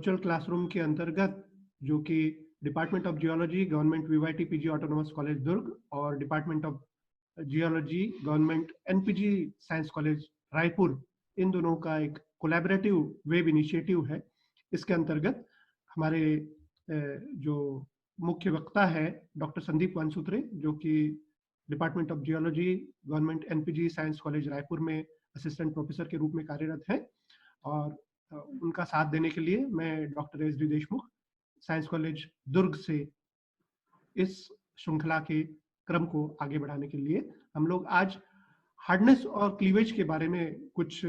Virtual classroom के अंतर्गत, जो कि department of geology government VYT PG autonomous college Durg और department of geology government NPG science college Raipur, इन दोनों का एक कोलैबोरेटिव वेब इनिशिएटिव है। इसके अंतर्गत हमारे जो मुख्य वक्ता है डॉक्टर संदीप वानसूत्रे, जो कि department of geology government NPG science college Raipur में असिस्टेंट प्रोफेसर के रूप में कार्यरत हैं, और उनका साथ देने के लिए मैं doctor S D Deshmukh science college Durg से इस श्रृंखला के क्रम को आगे बढ़ाने के लिए हम लोग आज हार्डनेस और क्लीवेज के बारे में कुछ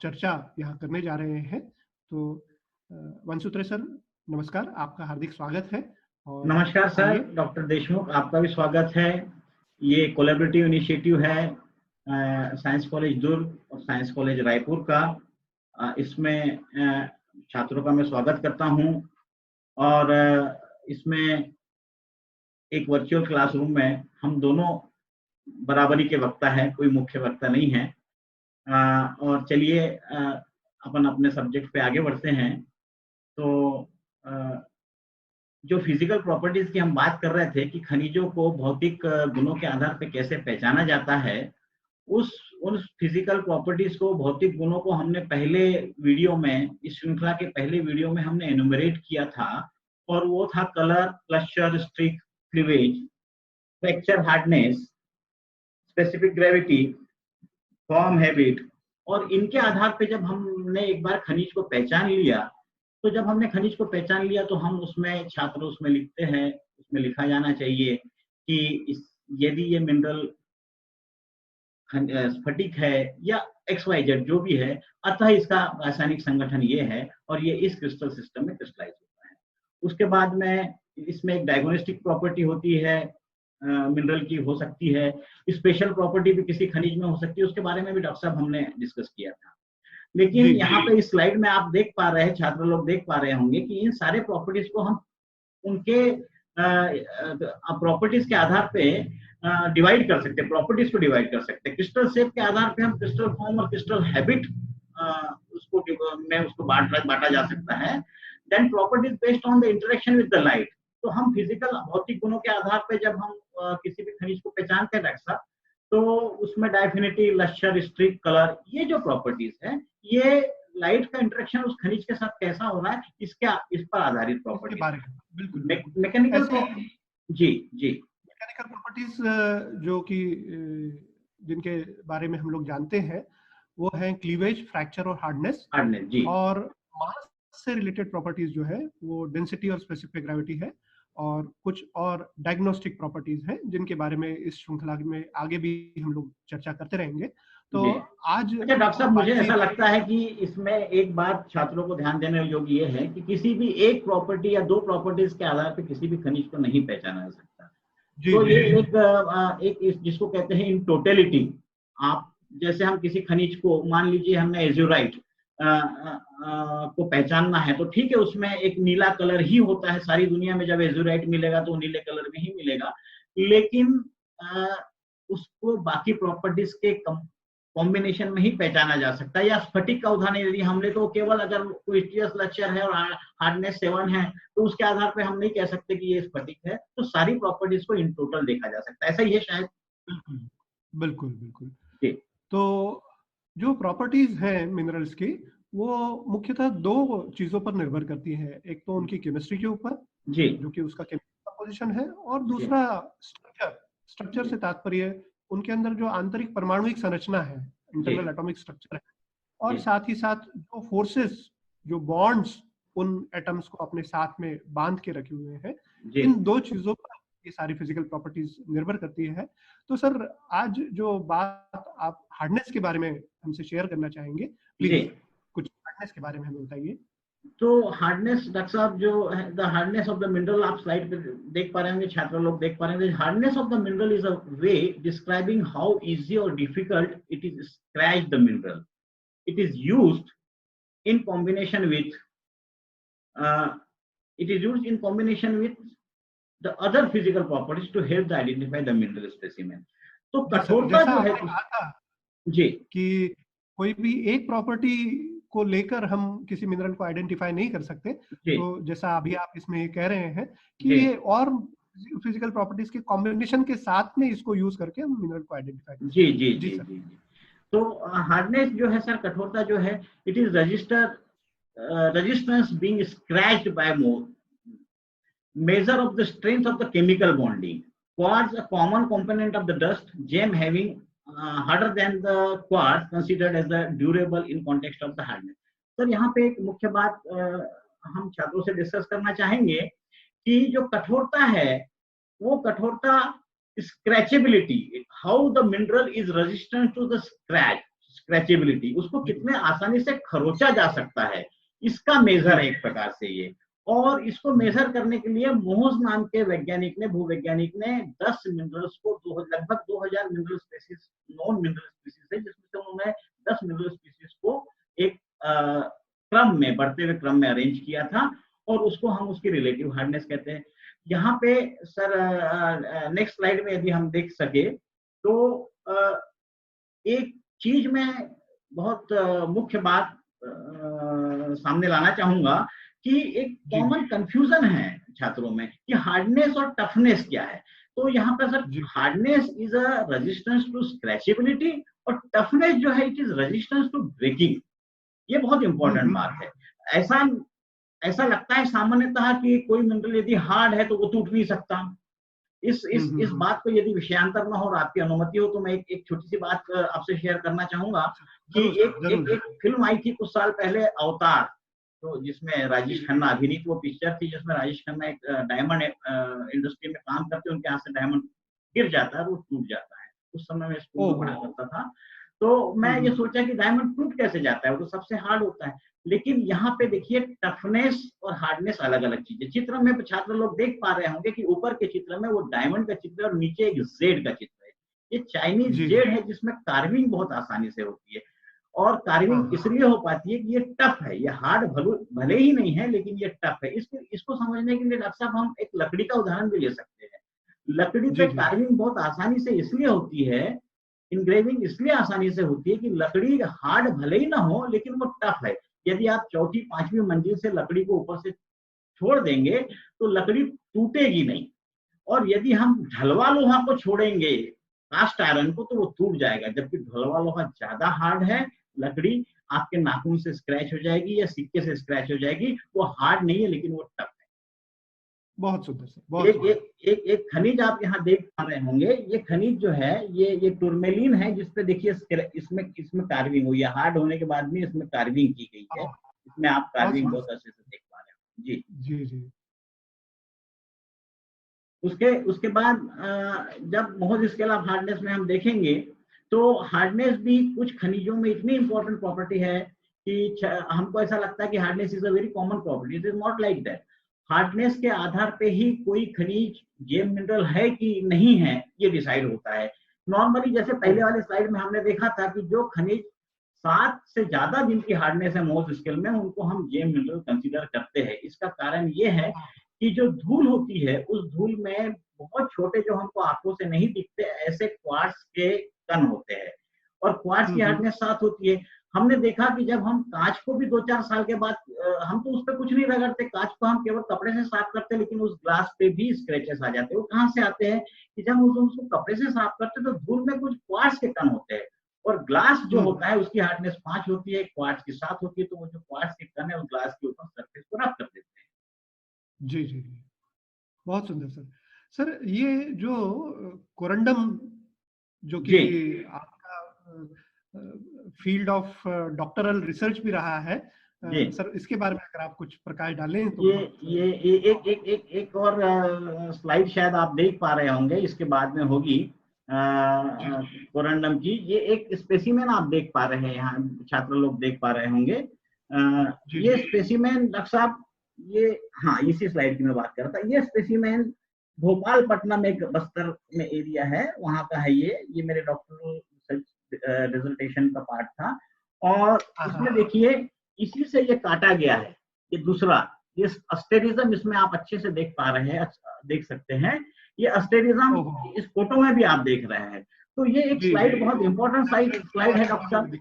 चर्चा यहाँ करने जा रहे हैं। तो वानसूत्रे सर, नमस्कार, आपका हार्दिक स्वागत है। और नमस्कार सर, डॉक्टर देशमुख, आपका भी स्वागत है। ये कोलैबोरेटिव इनिशिएटिव है साइंस कॉलेज दुर्ग और साइंस कॉलेज रायपुर का। इसमें छात्रों का मैं स्वागत करता हूं, और इसमें एक वर्चुअल क्लासरूम में हम दोनों बराबरी के वक्ता हैं, कोई मुख्य वक्ता नहीं है। और चलिए अपन अपने सब्जेक्ट पे आगे बढ़ते हैं। तो जो फिजिकल प्रॉपर्टीज की हम बात कर रहे थे कि खनिजों को भौतिक गुणों के आधार पर कैसे पहचाना जाता है, उन फिजिकल प्रॉपर्टीज को, भौतिक गुणों को हमने पहले वीडियो में, इस श्रृंखला के पहले वीडियो में हमने एनुमरेट किया था, और वो था colour, cluster, streak, cleavage, fracture hardness, specific gravity, form, habit. और इनके आधार पे जब हमने एक बार खनिज को पहचान लिया, तो जब हमने खनिज को पहचान लिया तो हम उसमें, छात्र उसमें लिखते हैं, उसमें लिखा जाना चाहिए कि यदि ये मिनरल स्फटिक है या XYZ जो भी है, अतः इसका रासायनिक संगठन ये है और ये इस क्रिस्टल सिस्टम में क्रिस्टलाइज होता है। उसके बाद में इसमें एक डायग्नोस्टिक प्रॉपर्टी होती है, मिनरल की हो सकती है, स्पेशल प्रॉपर्टी भी किसी खनिज में हो सकती है, उसके बारे में भी डॉक्टर साहब हमने डिस्कस किया था। लेकिन यहाँ पे इस स्लाइड में आप देख पा रहे हैं, छात्र लोग देख पा रहे होंगे कि इन सारे प्रॉपर्टीज को हम उनके प्रॉपर्टीज के आधार पे डिवाइड कर सकते हैं, प्रॉपर्टीज को डिवाइड कर सकते हैं। क्रिस्टल शेप के आधार पे हम क्रिस्टल फॉर्म और क्रिस्टल हैबिट उसको बांटा जा सकता है। Then properties based on the interaction with the light. तो हम फिजिकल भौतिक गुणों के आधार पे जब हम किसी भी खनिज को पहचानते हैं डॉक्टर साहब, तो उसमें डायफिनिटी, लश्चर, स्ट्रिक, कलर, ये जो प्रॉपर्टीज है, ये लाइट का इंटरेक्शन उस खनिज के साथ कैसा हो रहा है, इस पर आधारित प्रॉपर्टी। मैकेनिकल मैकेनिकल प्रॉपर्टीज जो कि जिनके बारे में हम लोग जानते हैं वो है क्लीवेज, फ्रैक्चर और हार्डनेस जी। और मास से रिलेटेड प्रॉपर्टीज जो है वो डेंसिटी और स्पेसिफिक ग्रेविटी है, और कुछ और डायग्नोस्टिक प्रॉपर्टीज हैं जिनके बारे में इस श्रृंखला में आगे भी हम लोग चर्चा करते रहेंगे। तो आज अच्छा डॉक्टर साहब, मुझे ऐसा लगता है कि इसमें एक बात छात्रों को ध्यान देने योग्य ये है कि किसी भी एक प्रॉपर्टी या दो प्रॉपर्टीज के आधार पर किसी भी खनिज को नहीं पहचाना जा सकता। तो ये एक जिसको कहते हैं इन टोटलिटी। आप जैसे हम किसी खनिज को, मान लीजिए हमने एज्यूराइट को पहचानना है, तो ठीक है, उसमें एक नीला कलर ही होता है। सारी दुनिया में जब एज्यूराइट मिलेगा तो नीले कलर में ही मिलेगा, लेकिन उसको बाकी प्रॉपर्टीज के कॉम्बिनेशन में ही पहचाना जा सकता है। या स्फटिक का उदाहरण यदि हम ले, तो केवल अगर कोई लक्ष्यर है और हार्डनेस 7 है, तो उसके आधार पे हम नहीं कह सकते कि ये स्फटिक है। तो सारी प्रॉपर्टीज को इन टोटल देखा जा सकता है, ऐसा ही है शायद। बिल्कुल बिल्कुल जी। तो जो प्रॉपर्टीज हैं मिनरल्स की, वो मुख्यतः दो चीजों पर निर्भर करती है। एक तो उनकी केमिस्ट्री के ऊपर जी, जो कि उसका केमिकल कंपोजिशन है, और दूसरा स्ट्रक्चर से तात्पर्य उनके अंदर जो आंतरिक परमाणुिक संरचना है, इंटरनल एटॉमिक स्ट्रक्चर है, और साथ ही साथ जो फोर्सेस, जो बॉन्ड्स उन एटम्स को अपने साथ में बांध के रखे हुए हैं, इन दो चीजों पर ये सारी फिजिकल प्रॉपर्टीज निर्भर करती है। तो सर, आज जो बात आप हार्डनेस के बारे में हमसे शेयर करना चाहेंगे, प्लीज कुछ हार्डनेस के बारे में हमें बताइए। तो हार्डनेस डॉक्टर साहब, जो है the hardness of the mineral, आप स्लाइड पे देख पा रहे होंगे, छात्र लोग देख पा रहे होंगे। Hardness of the mineral is a way describing how easy और difficult it is scratch the mineral. It is used in combination with the other physical properties to help to identify the mineral specimen. तो कठोरता जो है जी, कि कोई भी एक property को लेकर हम किसी मिनरल को आइडेंटिफाई नहीं कर सकते। तो जैसा अभी आप इसमें कह रहे हैं कि ये और फिजिकल प्रॉपर्टीज के कॉम्बिनेशन के साथ में इसको यूज करके हम मिनरल को आइडेंटिफाई कर सकते हैं। जी जी। तो हार्डनेस जो है सर, कठोरता जो है, it is resistance being scratched by more measure of the strength of the chemical bonding. Quartz, a common component of the dust gem, having harder than the quartz, considered as the durable in context of the hardness. Sir यहाँ पे एक मुख्य बात हम छात्रों से discuss करना चाहेंगे कि जो कठोरता है वो कठोरता scratchability, how the mineral is resistant to the scratchability, उसको कितने आसानी से खरोचा जा सकता है, इसका मेजर है एक प्रकार से ये। और इसको मेजर करने के लिए मोहस नाम के वैज्ञानिक ने, भूवैज्ञानिक ने 10 मिनरल्स को लगभग 2000 mineral species, non mineral species है, जिसमें से उन्होंने 10 मिनरल स्पीसीज को एक क्रम में, बढ़ते हुए क्रम में अरेंज किया था, और उसको हम उसकी रिलेटिव हार्डनेस कहते हैं। यहाँ पे सर नेक्स्ट स्लाइड में यदि हम देख सके तो एक चीज में बहुत मुख्य बात सामने लाना चाहूंगा कि एक कॉमन कंफ्यूजन है छात्रों में कि हार्डनेस और टफनेस क्या है। तो यहाँ पर sir hardness is a resistance to scratchability, और टफनेस जो है it is resistance to breaking. ये बहुत इंपॉर्टेंट बात है। ऐसा लगता है सामान्यतः कि कोई मिनरल यदि हार्ड है तो वो टूट नहीं सकता। इस बात को यदि विषयांतर न हो और आपकी अनुमति हो तो मैं एक छोटी सी बात आपसे शेयर करना चाहूंगा कि एक फिल्म आई थी कुछ साल पहले, अवतार, तो जिसमें राजेश खन्ना अभिनीत वो पिक्चर थी, जिसमें राजेश खन्ना एक डायमंड इंडस्ट्री में काम करते हैं, उनके हाथ से डायमंड गिर जाता है, वो टूट जाता है। उस समय मैं स्कूल में पढ़ा करता था, तो मैं ये सोचा कि डायमंड टूट कैसे जाता है, वो तो सबसे हार्ड होता है। लेकिन यहाँ पे देखिए टफनेस और हार्डनेस अलग अलग चीजें। चित्र में छात्र लोग देख पा रहे होंगे कि ऊपर के चित्र में वो डायमंड का चित्र और नीचे एक जेड का चित्र है। ये चाइनीज जेड है जिसमें कार्विंग बहुत आसानी से होती है, और कार्विंग इसलिए हो पाती है कि ये टफ है, ये हार्ड भले ही नहीं है लेकिन ये टफ है। इसको समझने के लिए डॉक्टर साहब हम एक लकड़ी का उदाहरण भी ले सकते हैं। लकड़ी पे कार्विंग बहुत आसानी से इसलिए होती है, इंग्रेविंग इसलिए आसानी से होती है कि लकड़ी हार्ड भले ही ना हो लेकिन वो टफ है। यदि आप चौथी पांचवी मंजिल से लकड़ी को ऊपर से छोड़ देंगे तो लकड़ी टूटेगी नहीं, और यदि हम ढलवा लोहा को छोड़ेंगे, कास्ट आयरन को, तो वो टूट जाएगा। जबकि ढलवा लोहा ज्यादा हार्ड है, लकड़ी आपके नाखून से स्क्रैच हो जाएगी या सिक्के से स्क्रैच हो जाएगी, वो हार्ड नहीं है लेकिन वो टफ है। बहुत सुंदर सर। एक खनिज आप यहाँ देख पा रहे होंगे, ये खनिज जो है ये टूरमेलिन है, जिसपे देखिए इसमें कार्विंग हुई है। हार्ड होने के बाद भी इसमें कार्विंग की गई है, इसमें आप कार्विंग बहुत अच्छे से देख पा रहे हो। जी जी जी। उसके बाद जब मोहज स्केल ऑफ हार्डनेस में हम देखेंगे तो हार्डनेस भी कुछ खनिजों में इतनी इंपॉर्टेंट प्रॉपर्टी है कि हमको ऐसा लगता है कि hardness is a very common property. It is not like that. Hardness के आधार पे ही कोई खनिज जेम मिनरल है कि नहीं है ये डिसाइड होता है। नॉर्मली जैसे पहले वाले स्लाइड में हमने देखा था कि जो खनिज 7 से ज्यादा दिन की हार्डनेस है मोहज स्केल में, उनको हम जेम मिनरल कंसीडर करते हैं। इसका कारण ये है कि जो धूल होती है उस धूल में बहुत छोटे, जो हमको आंखों से नहीं दिखते, ऐसे क्वार्ट्ज के कण होते हैं, और क्वार्ट्ज की हार्डनेस 7 होती है। हमने देखा कि जब हम कांच को भी 2-4 साल के बाद, हम तो उस पर कुछ नहीं रगड़ते, कांच को हम केवल कपड़े से साफ करते, लेकिन उस ग्लास पे भी स्क्रैचेस आ जाते हैं। वो कहाँ से आते हैं कि जब हम उसको कपड़े से साफ करते तो धूल में कुछ क्वार्ट्ज के कण होते हैं, और ग्लास जो होता है उसकी हार्डनेस 5 होती है, क्वार्ट्ज की 7 होती है। तो वो जो क्वार्ट्ज के कण है उस ग्लास के ऊपर सरफेस को रब कर देते हैं। जी जी जी, बहुत सुंदर सर। सर ये जो कोरंडम, जो कि आपका फील्ड ऑफ डॉक्टरल रिसर्च भी रहा है सर, इसके बारे में अगर आप कुछ प्रकाश डालें तो। ये एक और स्लाइड शायद आप देख पा रहे होंगे, इसके बाद में होगी कोरंडम की। ये एक स्पेसिमेन आप देख पा रहे हैं, यहाँ छात्र लोग देख पा रहे होंगे। ये स्पेसिमेन डॉक्टर साहब, ये हाँ इसी स्लाइड की मैं बात कर रहा था। ये स्पेसिमेन भोपालपट्टनम एक बस्तर में एरिया है, वहां का है। ये मेरे डॉक्टरल डिसर्टेशन का पार्ट था, और इसमें देखिए इसी से ये काटा गया है। ये दूसरा, ये अस्टेरिज्म, इसमें आप अच्छे से देख पा रहे हैं, देख सकते हैं। ये अस्टेरिज्म इस फोटो में भी आप देख रहे हैं। तो ये एक स्लाइड, बहुत इंपॉर्टेंट स्लाइड है डॉक्टर साहब।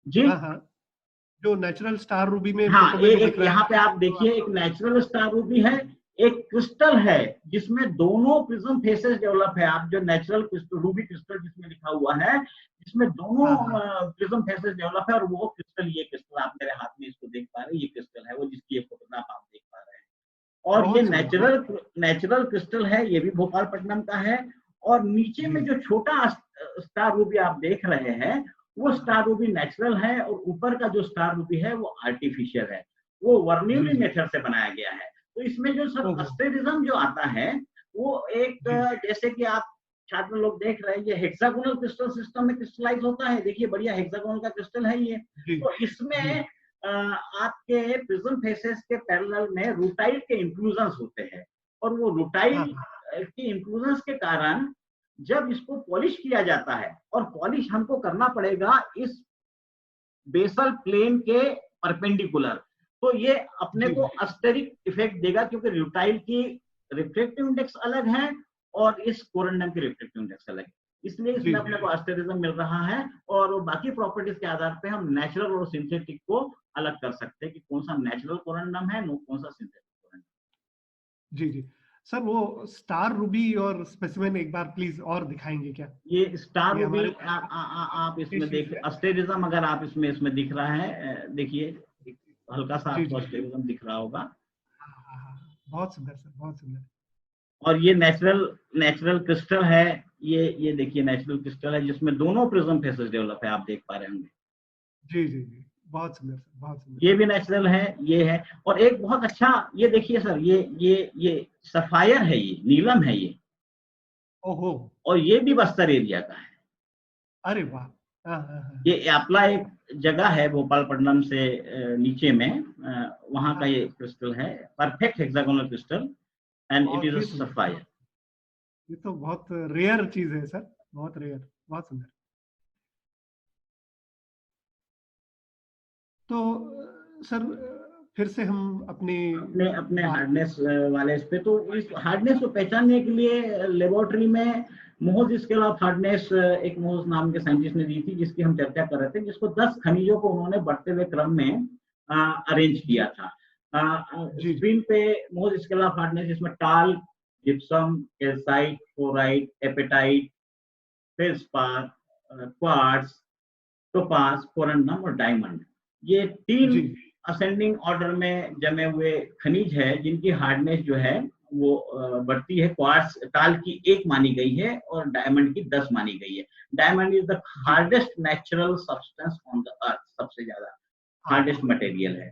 जी जो नेचुरल स्टार रूबी में हाँ, फोटो में भी एक दिख रहा यहाँ पे आप देखिए, एक नेचुरल स्टार रूबी है, एक क्रिस्टल है जिसमें दोनों प्रिज्म फेसेस डेवलप है। आप जो नेचुरल क्रिस्टल, रूबी क्रिस्टल जिसमें लिखा हुआ है, जिसमें दोनों हाँ प्रिज्म फेसेस डेवलप है, और वो क्रिस्टल, ये क्रिस्टल आप मेरे हाथ में इसको देख पा रहे हैं, ये क्रिस्टल है वो, जिसकी ये फोटोग्राफ आप देख पा रहे हैं। और ये बहुत सुंदर। नेचुरल क्रिस्टल है, ये भी भोपालपट्टनम का है। और नीचे में जी जो छोटा स्टार रूबी आप देख रहे हैं, वो स्टार रूबी नेचुरल है, और ऊपर का जो स्टार रूबी है वो आर्टिफिशियल है, वो जी वर्नियली जी। मेथड से बनाया गया है। तो इसमें जो सर ओहो। अस्टेरिज्म जो आता है, वो एक जी जैसे कि आप छात्र लोग देख रहे हैं, ये हेक्सागोनल क्रिस्टल सिस्टम में क्रिस्टलाइज होता है। देखिए बढ़िया हेक्सागोनल का क्रिस्टल है ये। जी तो जी। इसमें आपके प्रिज्म फेसेस के पैरेलल में रूटाइल के इंक्लूजन्स होते हैं, और वो हाँ रूटाइल के इंक्लूजन्स के कारण जब इसको पॉलिश किया जाता है, और पॉलिश हमको करना पड़ेगा इस बेसल प्लेन के परपेंडिकुलर, तो ये अपने जी को जी अस्टेरिक इफेक्ट देगा, क्योंकि रूटाइल की रिफ्लेक्टिव इंडेक्स अलग है और इस कोरंडम की रिफ्लेक्टिव इंडेक्स अलग है, इसलिए जी इसमें अपने को अस्टेरिज्म मिल रहा है। और बाकी प्रॉपर्टीज के आधार पे हम नेचुरल और सिंथेटिक को अलग कर सकते हैं कि कौन सा नेचुरल कोरंडम है, कौन सा सिंथेटिक कोरंडम। जी जी। सर वो स्टार रूबी और स्पेसिमेन एक बार प्लीज और दिखाएंगे क्या? ये स्टार ये रूबी हमारे आप इसमें स्पीशीज देख, है। अस्टेरिज्म अगर आप इसमें दिख रहा है, देखिए एक हल्का सा जी आपको जी। अस्टेरिज्म दिख रहा होगा। हाँ हाँ हाँ। बहुत सुंदर सर, बहुत सुंदर। और ये नेचुरल क्रिस्टल है, ये देखिए नेचुरल क्रिस्टल है, जिसमें दोनों प्रिज्म फेसेस डेवलप है, आप देख पा रहे होंगे। जी जी जी। बहुत सुंदर सर, बहुत सुंदर। ये भी नेचुरल है, ये है। और एक बहुत अच्छा, ये देखिए सर, ये सफायर है, ये नीलम है ये, ओहो। और ये भी बस्तर एरिया का है। अरे वाह। हाँ हाँ हाँ ये अपला एक जगह है भोपालपट्टनम से नीचे में, वहां का हाँ। ये क्रिस्टल है, perfect hexagonal crystal, and it is बहुत अ ही सुंदर। सफायर। ये तो बहुत रेयर चीज है सर, बहुत रेयर, बहुत सुंदर। तो सर फिर से हम अपनी अपने अपने बात। हार्डनेस वाले इस पे, तो इस हार्डनेस को पहचानने के लिए लेबोरेटरी में मोहज स्केल ऑफ हार्डनेस एक मोहज नाम के साइंटिस्ट ने दी थी, जिसकी हम चर्चा कर रहे थे, जिसको 10 खनिजों को उन्होंने बढ़ते हुए क्रम में अरेंज किया था। जी जी। स्क्रीन पे मोहज स्केल ऑफ हार्डनेस, इसमें talc, gypsum, calcite, fluoride, apatite, feldspar, quartz, topaz, corundum और डायमंड, ये तीन जी असेंडिंग ऑर्डर में जमे हुए खनिज है, जिनकी हार्डनेस जो है वो बढ़ती है। क्वार्ट्ज, टाल की 1 मानी गई है, और डायमंड की 10 मानी गई है। डायमंड इज द जी। Hardest natural substance on the earth, सबसे ज्यादा हाँ हार्डेस्ट हाँ। मटेरियल है।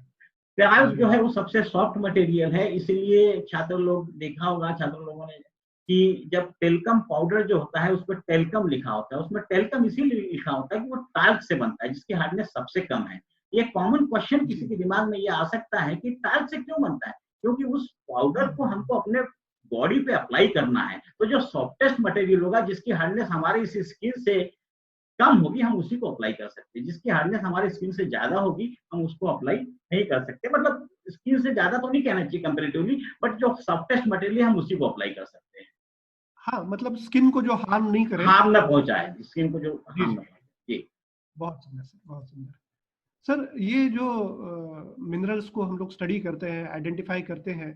क्वार्ट्ज जी जो है वो सबसे सॉफ्ट मटेरियल है, इसीलिए छात्र लोग, देखा होगा छात्र लोगों ने कि जब टेल्कम पाउडर जो होता है उस पर टेल्कम लिखा होता है, उसमें टेल्कम इसीलिए लिखा होता है कि वो टाल्क से बनता है, जिसकी हार्डनेस सबसे कम है। ये कॉमन क्वेश्चन किसी जी। के दिमाग में ये आ सकता है कि टाल्क से क्यों बनता है, क्योंकि उस पाउडर को हाँ हमको अपने बॉडी पे अप्लाई करना है, तो जो सॉफ्टेस्ट मटेरियल होगा, जिसकी हार्डनेस हमारी इस स्किन से कम होगी, हम उसी को अप्लाई कर सकते हैं। जिसकी हार्डनेस हमारी स्किन से ज्यादा होगी, हम उसको अप्लाई नहीं कर सकते। मतलब स्किन से ज्यादा तो नहीं कहना चाहिए कंपेरेटिवली, बट जो सॉफ्टेस्ट मटेरियल हम उसी को अप्लाई कर सकते हैं, हाँ, मतलब स्किन को जो हार्म नहीं करे। हार्म न पहुंचाए, स्किन को जो जी हार्म न जी। पहुंचाए। जी बहुत सुंदर सर, बहुत सुंदर। सर ये जो मिनरल्स को हम लोग स्टडी करते हैं, आइडेंटिफाई करते हैं,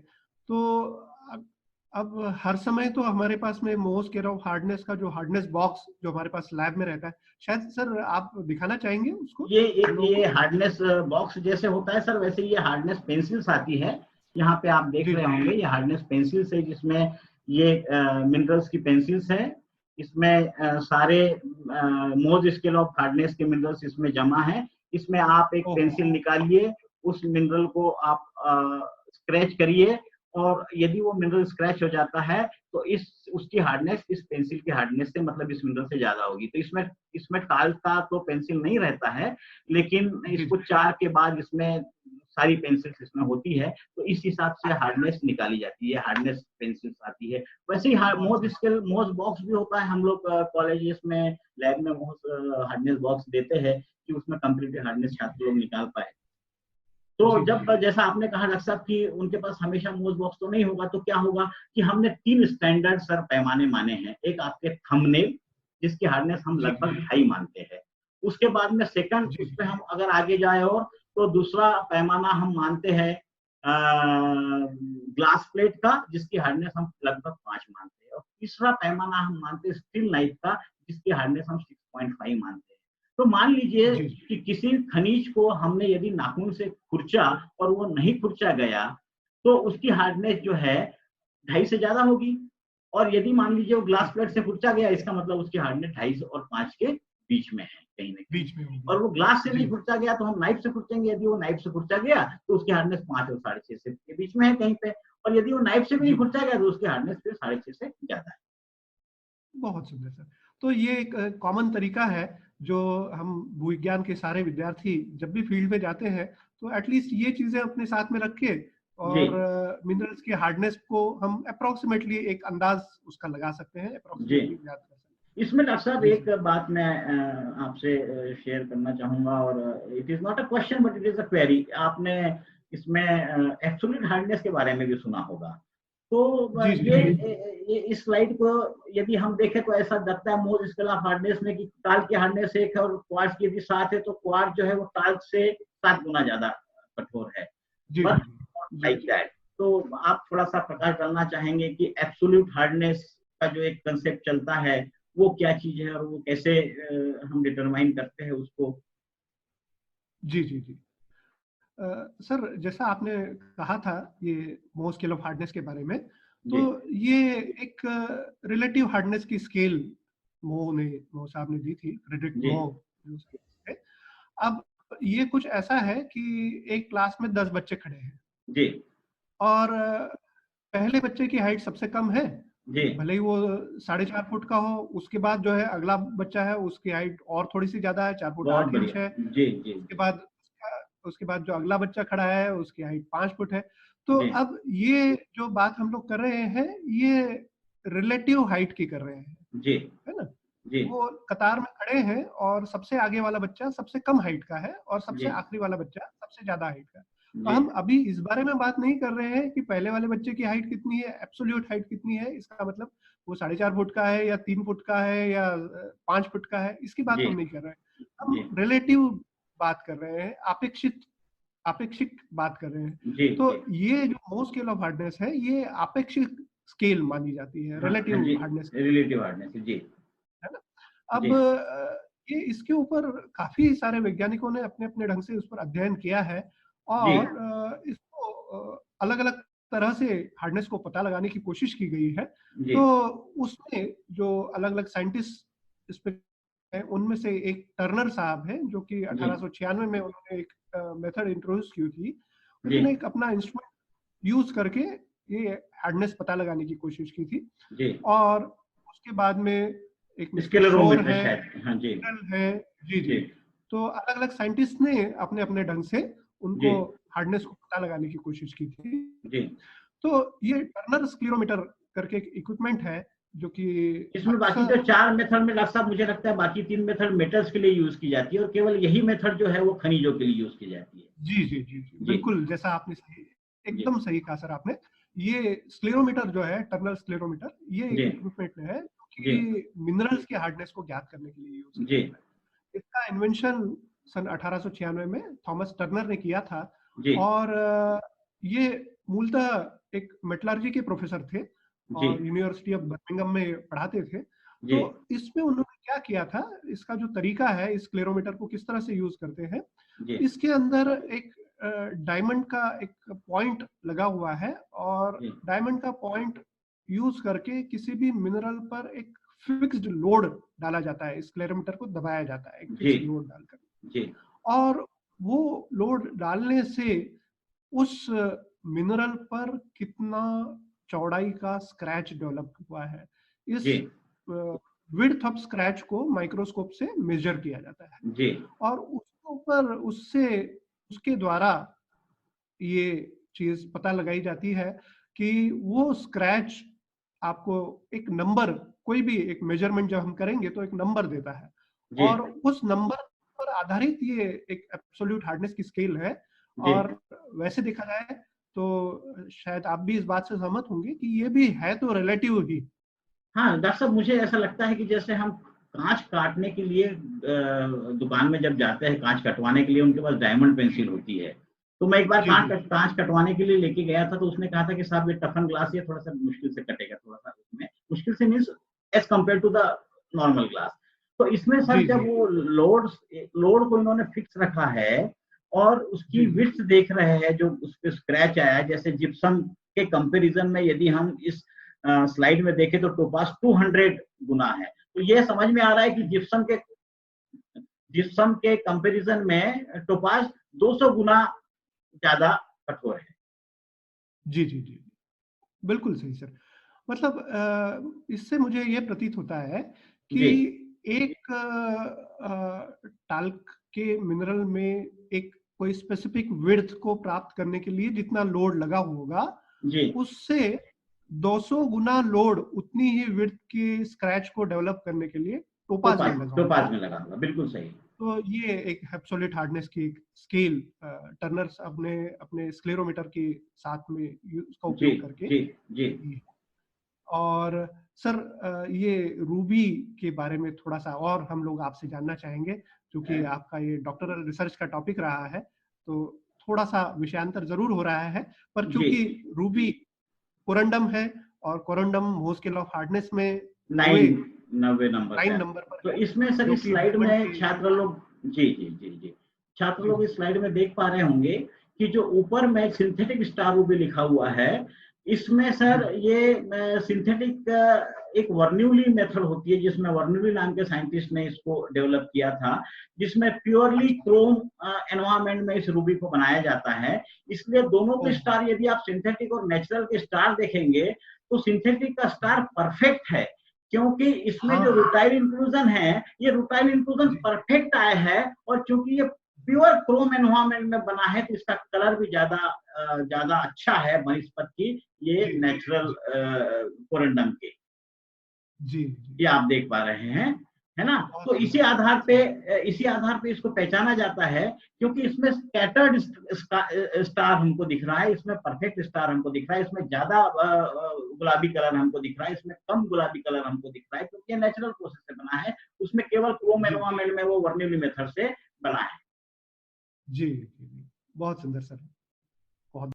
तो अब अब हर समय तो हमारे पास में मोहस कह रहा हूँ हार्डनेस का जो हार्डनेस बॉक्स जो हमारे पास लैब में रहता है, शायद सर आप दिखाना चाहेंगे उसको ये हम एक लोगों ये को? हार्डनेस बॉक्स जैसे होता है सर, वैसे ये हार्डनेस पेंसिल्स आती है, यहाँ पे आप देख जी रहे जी होंगे, ये हार्डनेस पेंसिल्स है, जिसमें ये मिनरल्स की पेंसिल्स है। इसमें सारे मोज स्केल ऑफ हार्डनेस के मिनरल्स इसमें जमा है। इसमें आप एक ओहो। पेंसिल निकालिए, उस मिनरल को आप स्क्रैच करिए, और यदि वो मिनरल स्क्रैच हो जाता है, तो इस उसकी हार्डनेस इस पेंसिल की हार्डनेस से, मतलब इस मिनरल से ज्यादा होगी। तो इसमें इसमें टाल का तो पेंसिल नहीं रहता है, लेकिन जी इसको 4 के बाद इसमें सारी पेंसिल्स इसमें होती है, तो इस हिसाब से हार्डनेस निकाली जाती है, हार्डनेस पेंसिल्स आती है। वैसे ही बहुत मोज सुंदर। स्केल मोज बॉक्स भी होता है, हम लोग कॉलेजेस में लैब में मोज हार्डनेस बॉक्स देते हैं कि उसमें कंप्लीट हार्डनेस छात्र लोग निकाल पाए। तो जी जब जैसा आपने कहा डॉक्टर साहब कि उनके पास हमेशा मोज बॉक्स तो नहीं होगा, तो क्या होगा कि हमने 3 स्टैंडर्ड सर पैमाने माने हैं। एक आपके थंबनेल, जिसकी हार्डनेस हम जी लगभग 2.5 मानते हैं। उसके बाद में सेकंड, जी उस जी पे हम अगर आगे जाए और तो दूसरा पैमाना हम मानते हैं ग्लास प्लेट का, जिसकी हार्डनेस हम लगभग 5 मानते हैं, और तीसरा पैमाना हम मानते हैं स्टील नाइफ का, जिसकी हार्डनेस हम 6.5 मानते हैं। तो मान लीजिए कि किसी खनिज को हमने यदि नाखून से खुरचा और वो नहीं खुरचा गया, तो उसकी हार्डनेस जो है 2.5 से ज्यादा होगी। और यदि मान लीजिए वो ग्लास प्लेट से खुरचा गया, इसका मतलब उसकी हार्डनेस 2.5 और 5 के बीच में है, कहीं ना कहीं बीच में होगी। और वो ग्लास से नहीं खुरचा गया तो हम नाइफ से खुरचेंगे, यदि वो नाइफ से खुरचा गया तो उसकी हार्डनेस 5 और 6.5 से के बीच में है कहीं पे, और यदि वो नाइफ से भी नहीं खुरचा गया तो उसकी हार्डनेस फिर 6.5 से ज्यादा है। बहुत सुंदर सर। तो ये एक कॉमन तरीका है जो हम भूविज्ञान के सारे विद्यार्थी जब भी फील्ड में जाते हैं तो एटलीस्ट ये चीजें अपने साथ में रख के और मिनरल्स की हार्डनेस को हम अप्रोक्सीमेटली एक अंदाज उसका लगा सकते हैं, अप्रोक्सीमेटली याद कर सकते हैं। इसमें डॉक्टर साहब एक बात मैं आपसे शेयर करना चाहूंगा, और it is not a question but it is a query. आपने इसमें एब्सोल्यूट हार्डनेस के बारे में भी सुना होगा। तो ये इस स्लाइड को यदि हम देखें तो ऐसा लगता है मोल स्केल ऑफ हार्डनेस में कि टाल की हार्डनेस 1 है और क्वार्ट्ज की यदि 7 है, तो क्वार्ट्ज जो है वो टाल से 7 गुना ज्यादा कठोर है। Like that. तो आप थोड़ा सा प्रकाश डालना चाहेंगे कि एब्सोल्यूट हार्डनेस का जो एक कंसेप्ट चलता है वो क्या चीज है और वो कैसे हम डिटरमाइन करते हैं उसको? जी जी जी सर, जैसा आपने कहा था ये मोह स्केल ऑफ हार्डनेस के बारे में, तो ये एक रिलेटिव हार्डनेस की स्केल मोह साहब ने दी थी, फ्रेडरिक मोह। अब ये कुछ ऐसा है कि एक क्लास में 10 बच्चे खड़े हैं जी, और पहले बच्चे की हाइट सबसे कम है, भले ही वो 4.5 फुट का हो। उसके बाद जो है अगला बच्चा है, उसकी हाइट और थोड़ी सी ज्यादा है, 4 फुट 8 इंच है। उसके बाद जो अगला बच्चा खड़ा है उसकी हाइट 5 फुट है। तो अब ये जो बात हम लोग कर रहे हैं ये रिलेटिव हाइट की कर रहे हैं, है ना। वो कतार में खड़े हैं और सबसे आगे वाला बच्चा सबसे कम हाइट का है और सबसे आखिरी वाला बच्चा सबसे ज्यादा हाइट का है। तो हम अभी इस बारे में बात नहीं कर रहे हैं कि पहले वाले बच्चे की हाइट कितनी है, एब्सोल्यूट हाइट कितनी है, इसका मतलब वो 4.5 फुट का है या 3 फुट का है या 5 फुट का है, इसकी बात हम नहीं कर रहे हैं। हम रिलेटिव बात कर रहे हैं, आपेक्षिक बात कर रहे हैं। तो ये जो मोह स्केल ऑफ हार्डनेस है ये आपेक्षिक स्केल मानी जाती है, रिलेटिव हार्डनेस जी, है ना। अब ये इसके ऊपर काफी सारे वैज्ञानिकों ने अपने अपने ढंग से उस पर अध्ययन किया है और इसको अलग अलग तरह से हार्डनेस को पता लगाने की कोशिश की गई है। तो उसमें जो अलग अलग साइंटिस्ट इस पे उनमें से एक टर्नर साहब हैं जो कि 1896 में उन्होंने एक मेथड इंट्रोड्यूस की थी। उन्होंने एक अपना इंस्ट्रूमेंट यूज करके ये हार्डनेस पता लगाने की कोशिश की थी और उसके बाद में एक स्केलरोमीटर है। जी। तो अलग अलग साइंटिस्ट ने अपने अपने ढंग से उनको हार्डनेस को पता लगाने की कोशिश की थी। तो ये टर्नर स्क्लेरोमीटर करके एक इक्विपमेंट है जो कि इसमें बाकी तो 4 मेथड में डॉक्टर साहब मुझे लगता है बाकी 3 मेथड मेटल्स के लिए यूज की जाती है और केवल यही मेथड जो है वो खनिजों के लिए यूज की जाती है। जी बिल्कुल, जैसा आपने एकदम सही कहा सर आपने। ये स्क्लेरोमीटर जो है, टर्नर स्क्लेरोमीटर, ये इक्विपमेंट है कि मिनरल्स के हार्डनेस को ज्ञात करने के लिए यूज किया जाता है। इसका इन्वेंशन सन 1896 में थॉमस टर्नर ने किया था और ये मूलतः एक मेटलर्जी के प्रोफेसर थे और यूनिवर्सिटी ऑफ बर्मिंघम में पढ़ाते थे। तो इसमें उन्होंने क्या किया था, इसका जो तरीका है, इस स्क्लेरोमीटर को किस तरह से यूज करते हैं, इसके अंदर एक डायमंड का एक पॉइंट लगा हुआ है और डायमंड का पॉइंट यूज करके किसी भी मिनरल पर एक फिक्स्ड लोड डाला जाता है, स्क्लेरोमीटर को दबाया जाता है एक फिक्स्ड लोड डालकर, और वो लोड डालने से उस मिनरल पर कितना चौड़ाई का स्क्रैच डेवलप हुआ है, इस विड्थ ऑफ स्क्रैच को माइक्रोस्कोप से मेजर किया जाता है और उसके ऊपर उसके द्वारा ये चीज पता लगाई जाती है कि वो स्क्रैच आपको एक नंबर, कोई भी एक मेजरमेंट जब हम करेंगे तो एक नंबर देता है और उस नंबर पर आधारित ये एक एब्सोल्यूट हार्डनेस की स्केल है। और वैसे देखा जाए तो शायद आप भी इस बात से सहमत होंगे कि ये भी है तो रिलेटिव ही। हाँ डॉक्टर साहब, मुझे ऐसा लगता है कि जैसे हम कांच काटने के लिए दुकान में जब जाते हैं कांच कटवाने के लिए, उनके पास डायमंड पेंसिल होती है। तो मैं एक बार जी जी कांच कटवाने के लिए लेके गया था, तो उसने कहा था कि साहब ये टफन ग्लास ये थोड़ा सा मुश्किल से कटेगा, थोड़ा सा उसमें मुश्किल से means as compare to the normal glass. तो इसमें सर जी जी जब वो लोड को इन्होंने फिक्स रखा है और उसकी जी विड्थ देख रहे हैं, जो उस पे स्क्रैच आया है, जैसे जिप्सम के कंपैरिजन में यदि हम इस स्लाइड में देखें तो टोपाज 200 गुना है। तो ये समझ में आ रहा है कि जिप्सम के कंपैरिजन में टोपाज 200 गुना ज्यादा कठोर है। जी जी जी बिल्कुल सही सर। मतलब इससे मुझे ये प्रतीत होता है कि जी एक टाल्क के मिनरल में एक कोई स्पेसिफिक विड्थ को प्राप्त करने के लिए जितना लोड लगा होगा, जी उससे 200 गुना लोड उतनी ही विड्थ की स्क्रैच को डेवलप करने के लिए टोपाज में लगा होगा। टोपाज में लगा होगा, बिल्कुल सही। तो ये एक एब्सोल्यूट हार्डनेस की एक स्केल टर्नर्स अपने अपने स्क्लेरोमीटर के साथ में उसका जी उपयोग करके जी जी की है। और सर ये रूबी के बारे में थोड़ा सा और हम लोग आपसे जानना चाहेंगे, क्योंकि आपका ये डॉक्टरल रिसर्च का टॉपिक रहा है, तो थोड़ा सा विषयांतर जरूर हो रहा है, पर जी क्योंकि रूबी कोरंडम है और कोरंडम मोह स्केल ऑफ हार्डनेस में 90 नंबर पे 9 है। नंबर पर तो है, इसमें सर जो इस कि स्लाइड मूवमेंट में की। छात्र लोग जी जी जी जी छात्र जी लोग इस स्लाइड में देख पा रहे होंगे कि जो ऊपर में सिंथेटिक स्टार रूबी लिखा हुआ है, इसमें जी सर ये सिंथेटिक एक वर्न्यूली मेथड होती है, जिसमें वर्न्यूली नाम के साइंटिस्ट ने इसको डेवलप किया था, जिसमें प्योरली अच्छा। क्रोम एनवायरमेंट में इस रूबी को बनाया जाता है। इसलिए दोनों के ओह, स्टार, यदि आप सिंथेटिक और नेचुरल के स्टार देखेंगे तो सिंथेटिक का स्टार परफेक्ट है, क्योंकि इसमें हाँ जो हाँ रूटाइल इंक्लूजन है, ये रूटाइल इंक्लूजन जी परफेक्ट आया है, और चूंकि ये प्योर क्रोम एनवायरमेंट में बना है तो इसका कलर भी ज्यादा अच्छा है बनस्पत की, ये जी नेचुरल जी कोरंडम के, जी जी ये आप देख पा रहे हैं, है ना। बहुत तो सुंदर बहुत सुंदर। इसी आधार पे इसको पहचाना जाता है, क्योंकि इसमें स्कैटर्ड स्टार हमको दिख रहा है, इसमें परफेक्ट स्टार हमको दिख रहा है, इसमें ज्यादा गुलाबी कलर हमको दिख रहा है, इसमें कम गुलाबी कलर हमको दिख रहा है, क्योंकि ये नेचुरल प्रोसेस से बना है, उसमें केवल क्रोम जी एनवायरमेंट में वो वर्निली मेथड से बना है। जी जी जी बहुत सुंदर सर। बहुत